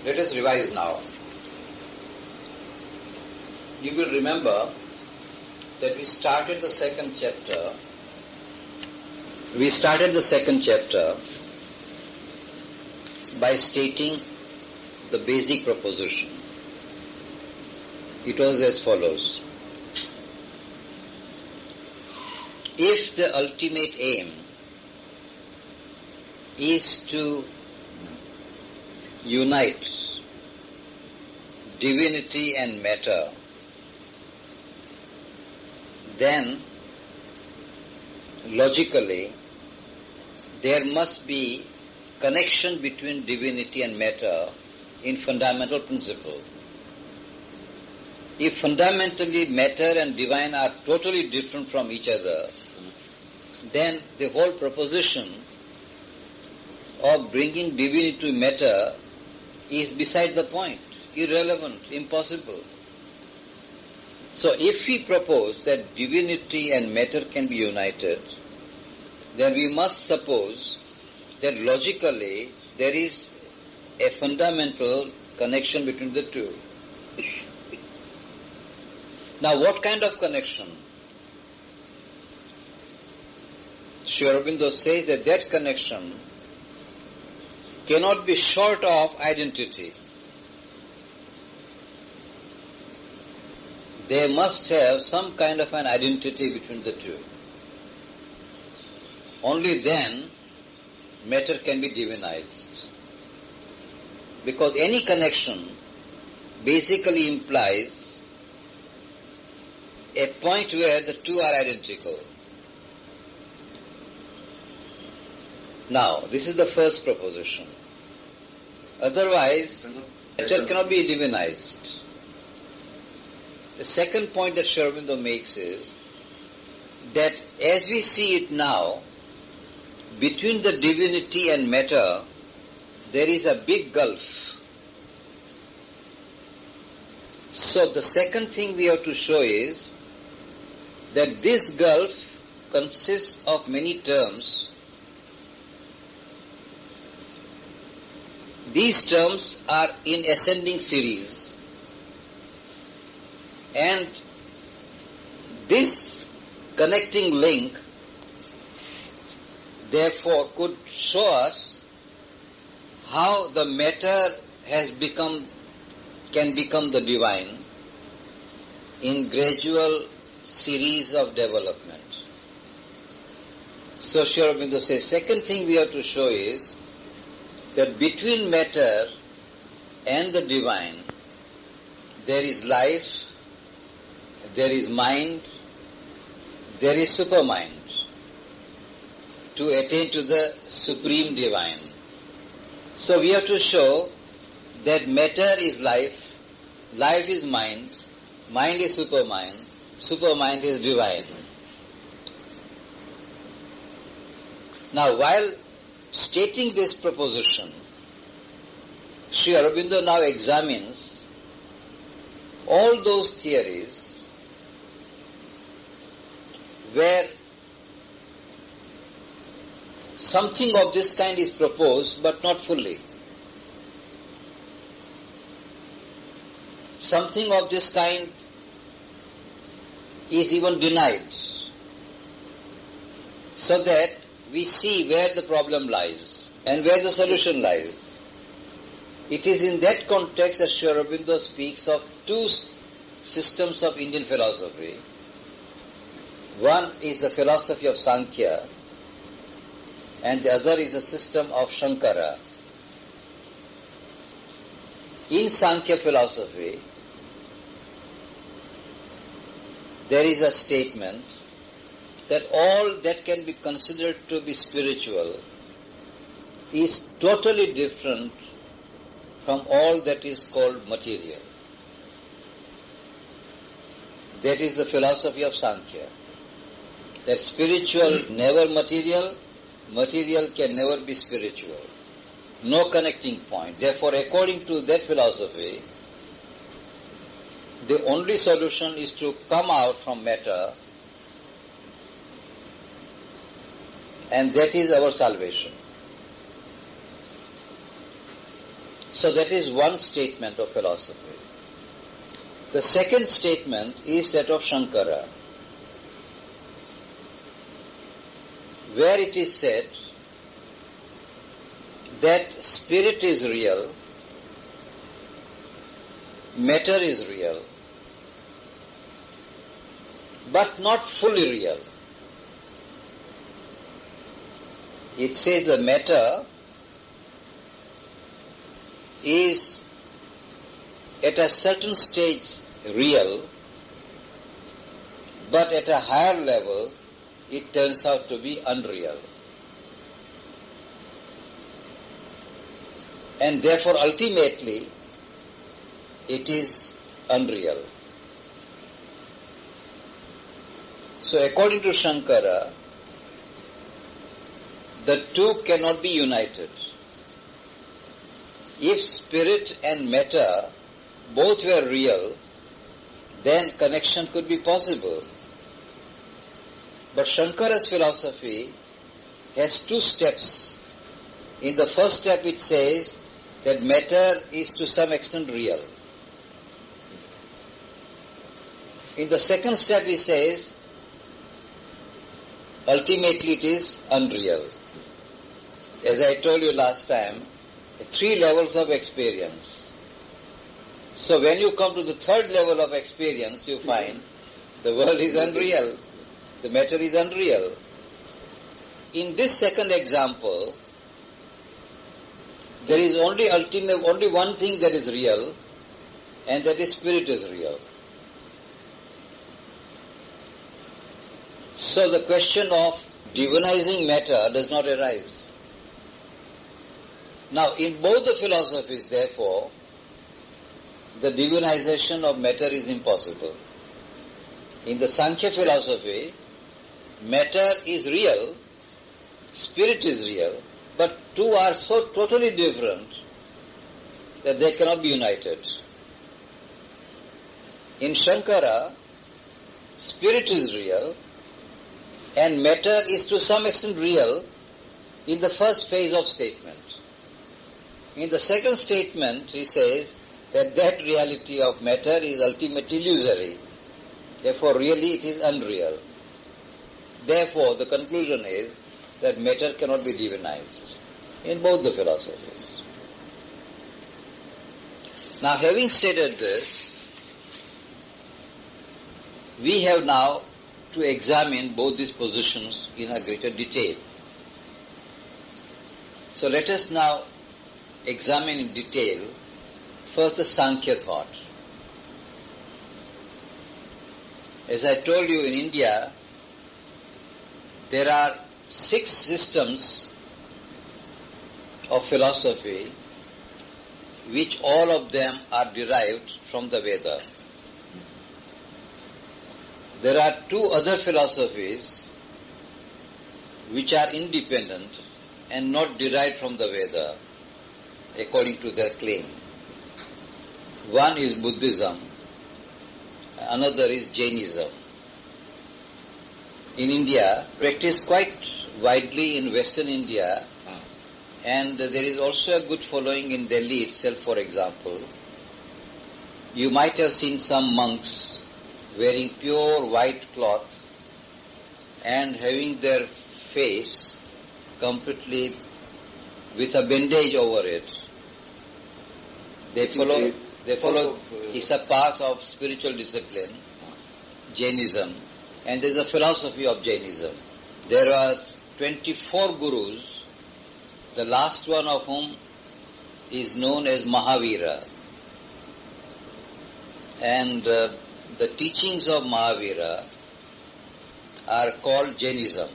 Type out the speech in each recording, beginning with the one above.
Let us revise now. You will remember that we started the second chapter. By stating the basic proposition. It was as follows. If the ultimate aim is to unite divinity and matter, then logically there must be connection between divinity and matter in fundamental principle. If fundamentally matter and divine are totally different from each other, then the whole proposition of bringing divinity to matter is beside the point, irrelevant, impossible. So if we propose that divinity and matter can be united, then we must suppose that logically there is a fundamental connection between the two. Now what kind of connection? Sri Aurobindo says that connection cannot be short of identity. They must have some kind of an identity between the two. Only then matter can be divinized. Because any connection basically implies a point where the two are identical. Now, this is the first proposition. Otherwise, matter cannot be divinized. The second point that Sri Aurobindo makes is that as we see it now, between the divinity and matter, there is a big gulf. So the second thing we have to show is that this gulf consists of many terms. These terms are in ascending series, and this connecting link therefore could show us how the matter can become the divine in gradual series of development. So Sri Aurobindo says, second thing we have to show is that between matter and the divine there is life, there is mind, there is supermind to attain to the supreme divine. So we have to show that matter is life, life is mind, mind is supermind, supermind is divine. Now while stating this proposition, Sri Aurobindo now examines all those theories where something of this kind is proposed but not fully. Something of this kind is even denied, so that we see where the problem lies and where the solution lies. It is in that context that Sri Aurobindo speaks of two systems of Indian philosophy. One is the philosophy of Sankhya, and the other is a system of Shankara. In Sankhya philosophy, there is a statement that all that can be considered to be spiritual is totally different from all that is called material. That is the philosophy of Sankhya. That spiritual never material, material can never be spiritual. No connecting point. Therefore, according to that philosophy, the only solution is to come out from matter, and that is our salvation. So that is one statement of philosophy. The second statement is that of Shankara, where it is said that spirit is real, matter is real, but not fully real. It says the matter is at a certain stage real, but at a higher level it turns out to be unreal. And therefore ultimately it is unreal. So according to Shankara, the two cannot be united. If spirit and matter both were real, then connection could be possible. But Shankara's philosophy has two steps. In the first step it says that matter is to some extent real. In the second step he says ultimately it is unreal. As I told you last time, 3 levels of experience. So when you come to the third level of experience, you find the world is unreal, the matter is unreal. In this second example, there is only one thing that is real, and that is spirit is real. So the question of divinizing matter does not arise. Now, in both the philosophies, therefore, the divinization of matter is impossible. In the Sankhya philosophy, matter is real, spirit is real, but two are so totally different that they cannot be united. In Shankara, spirit is real and matter is to some extent real in the first phase of statement. In the second statement, he says that reality of matter is ultimately illusory. Therefore, really it is unreal. Therefore, the conclusion is that matter cannot be divinized in both the philosophies. Now, having stated this, we have now to examine both these positions in a greater detail. So let us now examine in detail first the Sankhya thought. As I told you, in India, there are 6 systems of philosophy which all of them are derived from the Veda. There are 2 other philosophies which are independent and not derived from the Veda, according to their claim. One is Buddhism, another is Jainism. In India, practiced quite widely in Western India, and there is also a good following in Delhi itself, for example. You might have seen some monks wearing pure white cloth and having their face completely with a bandage over it. They follow, it's a path of spiritual discipline, Jainism, and there is a philosophy of Jainism. There are 24 gurus, the last one of whom is known as Mahavira. And the teachings of Mahavira are called Jainism.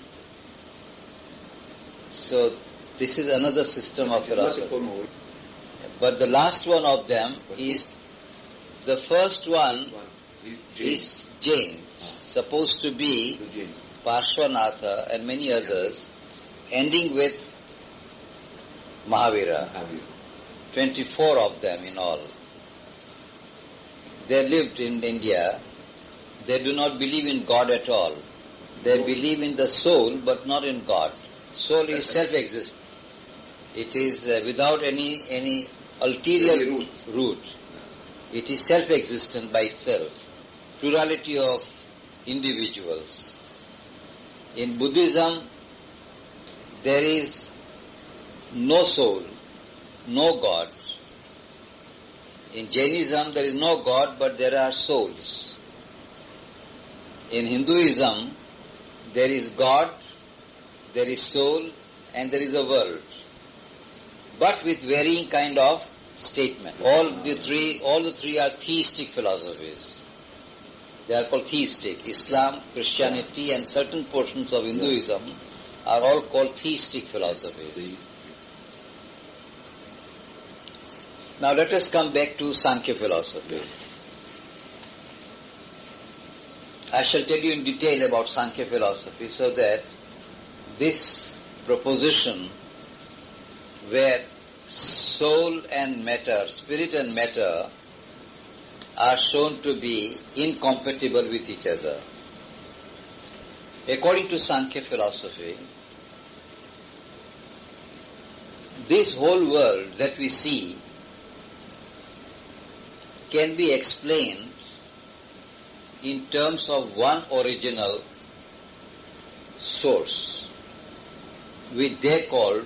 So this is another system of philosophy. But the last one of them is, the first one is Jain, supposed to be Parshvanatha and many others, ending with Mahavira. 24 of them in all. They lived in India. They do not believe in God at all. They believe in the soul but not in God. Soul is self-existent. It is without any ulterior root. It is self-existent by itself. Plurality of individuals. In Buddhism, there is no soul, no God. In Jainism, there is no God, but there are souls. In Hinduism, there is God, there is soul, and there is a world, but with varying kind of statement. All the three are theistic philosophies. They are called theistic. Islam, Christianity, and certain portions of Hinduism are all called theistic philosophies. Now let us come back to Sankhya philosophy. I shall tell you in detail about Sankhya philosophy so that this proposition where soul and matter, spirit and matter are shown to be incompatible with each other. According to Sankhya philosophy, this whole world that we see can be explained in terms of one original source, which they called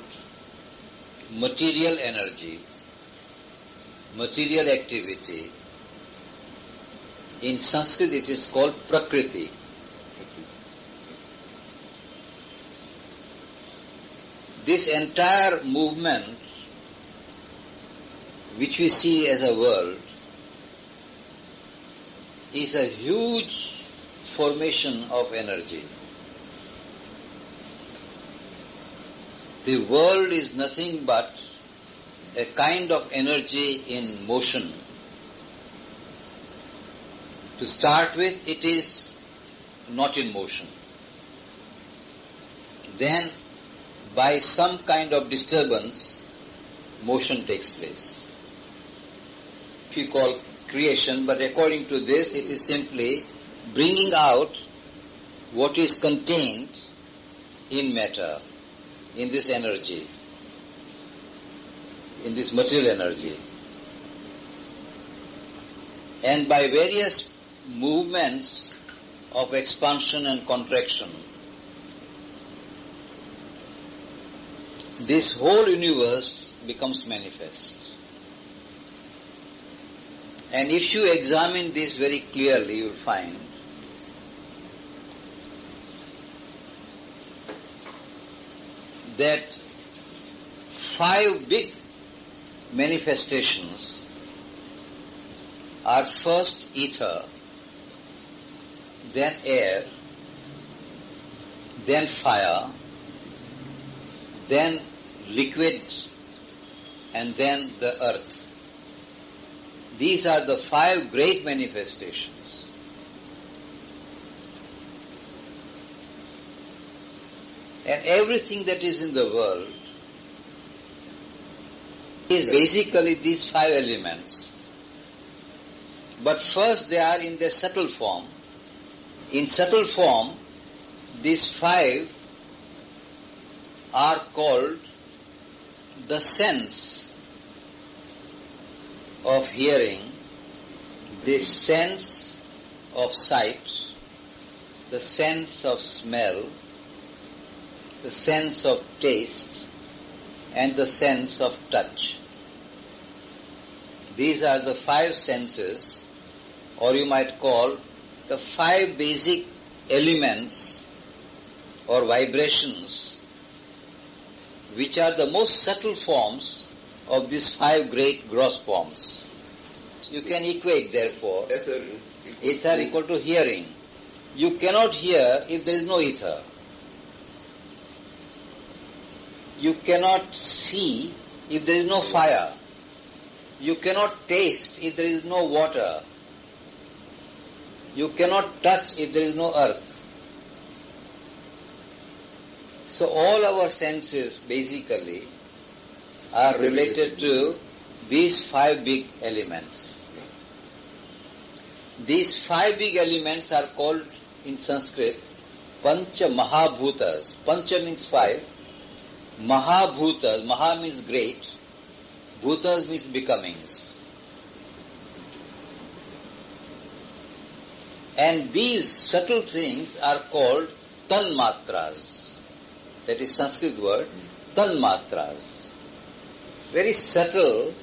material energy, material activity. In Sanskrit it is called Prakriti. This entire movement which we see as a world is a huge formation of energy. The world is nothing but a kind of energy in motion. To start with, it is not in motion. Then, by some kind of disturbance, motion takes place. If you call creation, but according to this, it is simply bringing out what is contained in matter, in this energy, in this material energy. And by various movements of expansion and contraction, this whole universe becomes manifest. And if you examine this very clearly, you will find that 5 big manifestations are first ether, then air, then fire, then liquid, and then the earth. These are the 5 great manifestations. And everything that is in the world is basically these 5 elements. But first they are in their subtle form. In subtle form, these 5 are called the sense of hearing, the sense of sight, the sense of smell, the sense of taste, and the sense of touch. These are the 5 senses, or you might call the 5 basic elements or vibrations, which are the most subtle forms of these 5 great gross forms. You can equate, therefore, ether equal to hearing. You cannot hear if there is no ether. You cannot see if there is no fire. You cannot taste if there is no water. You cannot touch if there is no earth. So all our senses basically are related to these 5 big elements. These 5 big elements are called in Sanskrit Pancha Mahabhutas. Pancha means 5. Mahabhutas, Maha means great, Bhutas means becomings. And these subtle things are called tanmatras. That is Sanskrit word, tanmatras. Very subtle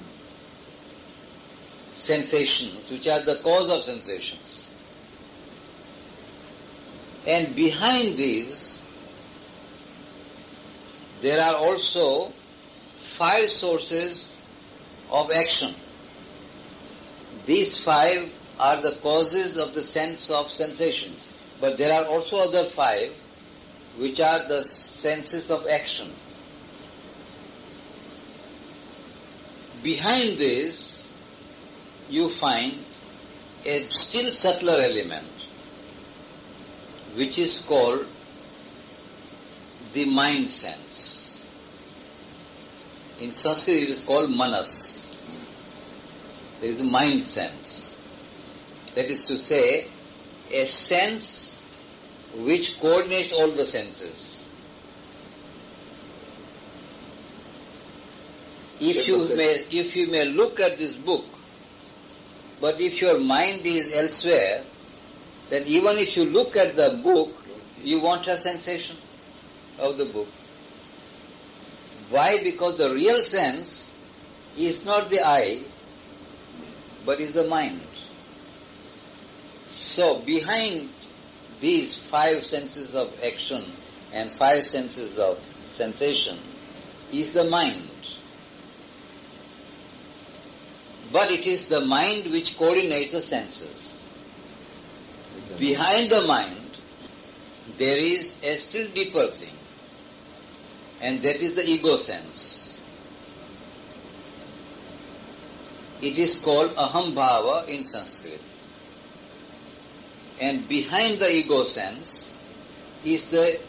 sensations, which are the cause of sensations. And behind these, there are also 5 sources of action. These 5 are the causes of the sense of sensations. But there are also other 5 which are the senses of action. Behind this, you find a still subtler element, which is called the mind sense. In Sanskrit it is called manas. There is a mind sense. That is to say, a sense which coordinates all the senses. If you may look at this book, but if your mind is elsewhere, then even if you look at the book, you won't have sensation of the book. Why? Because the real sense is not the eye, but is the mind. So behind these 5 senses of action and 5 senses of sensation is the mind. But it is the mind which coordinates the senses. Behind the mind, there is a still deeper thing, and that is the ego sense. It is called aham bhava in Sanskrit. And behind the ego sense is the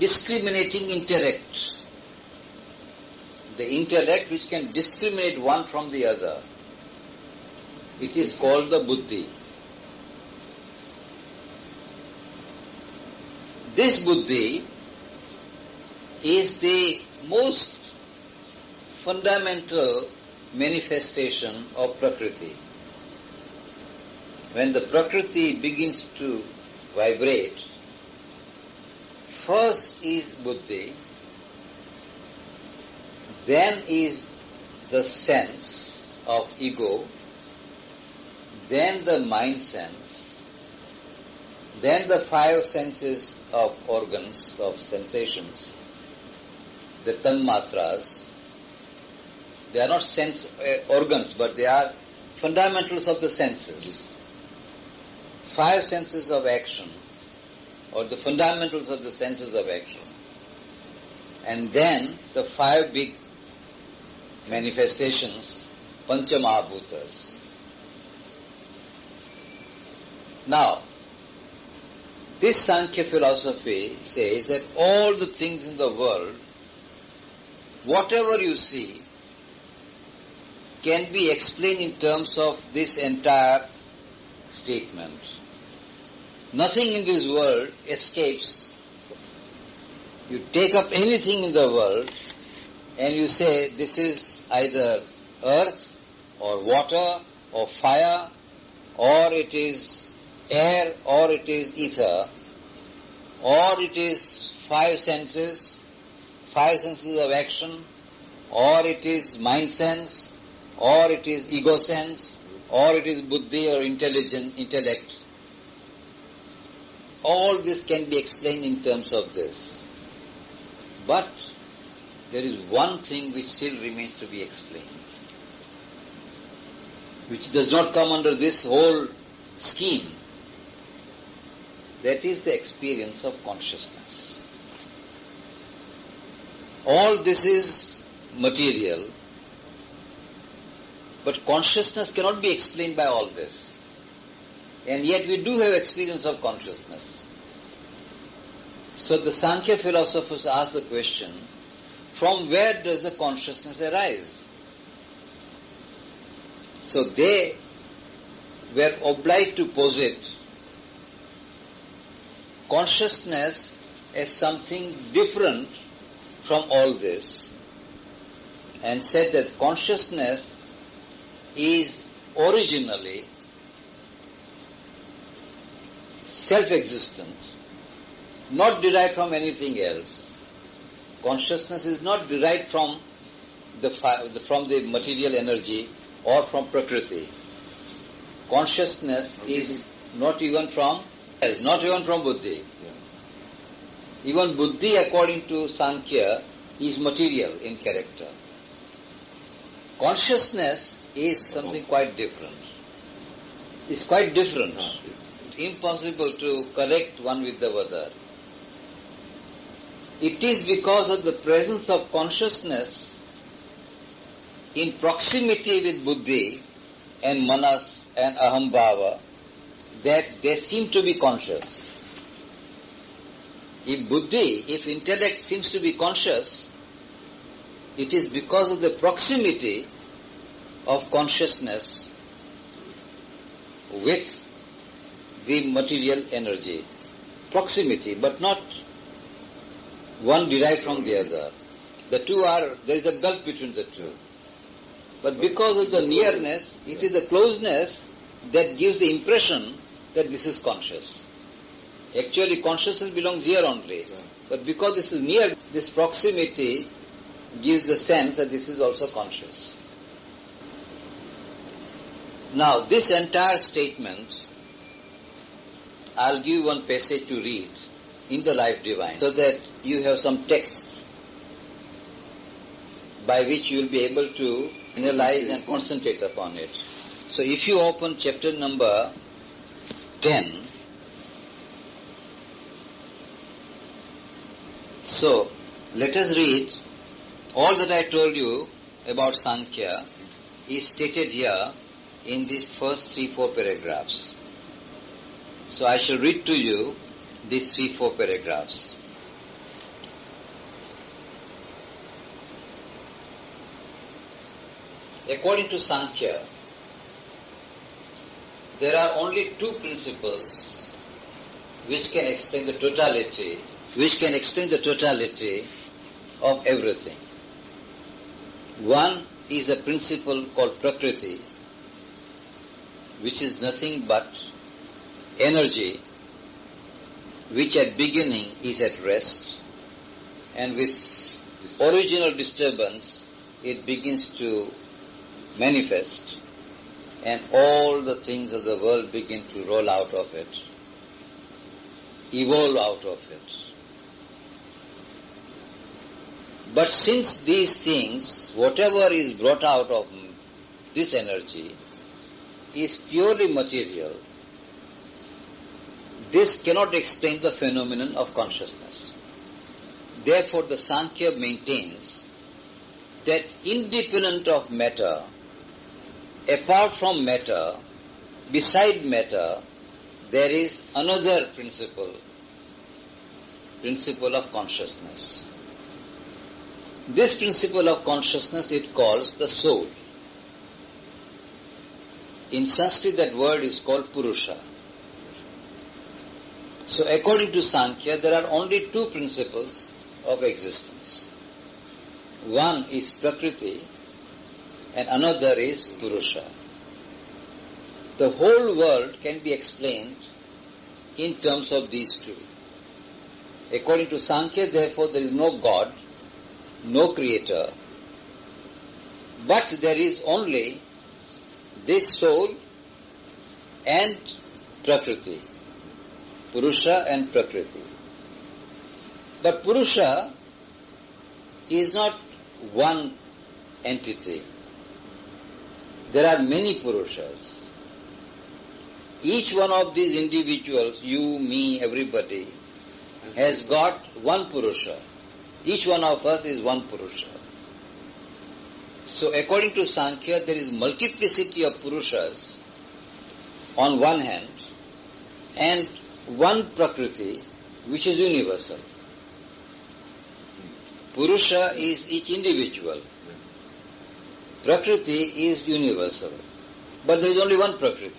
discriminating intellect. The intellect which can discriminate one from the other. It is called the buddhi. This buddhi is the most fundamental manifestation of Prakriti. When the Prakriti begins to vibrate, first is buddhi, then is the sense of ego, then the mind sense, then the 5 senses of organs, of sensations, the tanmatras. They are not sense organs, but they are fundamentals of the senses. 5 senses of action, or the fundamentals of the senses of action. And then the 5 big manifestations, Panchamahabhutas. Now, this Sankhya philosophy says that all the things in the world, whatever you see, can be explained in terms of this entire statement. Nothing in this world escapes. You take up anything in the world and you say this is either earth or water or fire, or it is air, or it is ether, or it is 5 senses, 5 senses of action, or it is mind sense, or it is ego sense, or it is buddhi or intellect. All this can be explained in terms of this. But there is one thing which still remains to be explained, which does not come under this whole scheme. That is the experience of consciousness. All this is material, but consciousness cannot be explained by all this. And yet we do have experience of consciousness. So the Sankhya philosophers ask the question, from where does the consciousness arise? So they were obliged to posit consciousness as something different from all this, and said that consciousness is originally self-existent, not derived from anything else. Consciousness is not derived from the material energy or from Prakriti. Consciousness is not even from Buddhi. Even Buddhi, according to Sankhya, is material in character. Consciousness is something quite different. It's quite different. It's impossible to connect one with the other. It is because of the presence of consciousness in proximity with Buddhi and Manas and Ahambhava that they seem to be conscious. If intellect seems to be conscious, it is because of the proximity of consciousness with the material energy. Proximity, but not one derived from the other. There is a gulf between the two. But because of the nearness, it is the closeness that gives the impression that this is conscious. Actually, consciousness belongs here only. But because this is near, this proximity gives the sense that this is also conscious. Now, this entire statement, I'll give one passage to read in the Life Divine, so that you have some text by which you will be able to analyze and concentrate upon it. So if you open chapter number 10, so let us read. All that I told you about Sankhya is stated here in these first 3-4 paragraphs. So I shall read to you these 3-4 paragraphs. According to Sankhya, there are only two principles which can explain the totality of everything. One is a principle called Prakriti, which is nothing but energy, which at beginning is at rest, and with original disturbance it begins to manifest, and all the things of the world begin to roll out of it, evolve out of it. But since these things, whatever is brought out of this energy, is purely material, this cannot explain the phenomenon of consciousness. Therefore, the Sankhya maintains that independent of matter, apart from matter, beside matter, there is another principle of consciousness. This principle of consciousness it calls the soul. In Sanskrit that word is called Purusha. So according to Sankhya, there are only two principles of existence. One is Prakriti and another is Purusha. The whole world can be explained in terms of these two. According to Sankhya, therefore, there is no God, no creator, but there is only this soul and Prakriti, Purusha and Prakriti. But Purusha is not one entity. There are many Purushas. Each one of these individuals, you, me, everybody, has got one Purusha. Each one of us is one Purusha. So according to Sankhya, there is multiplicity of Purushas on one hand and one Prakriti which is universal. Purusha is each individual. Prakriti is universal. But there is only one Prakriti.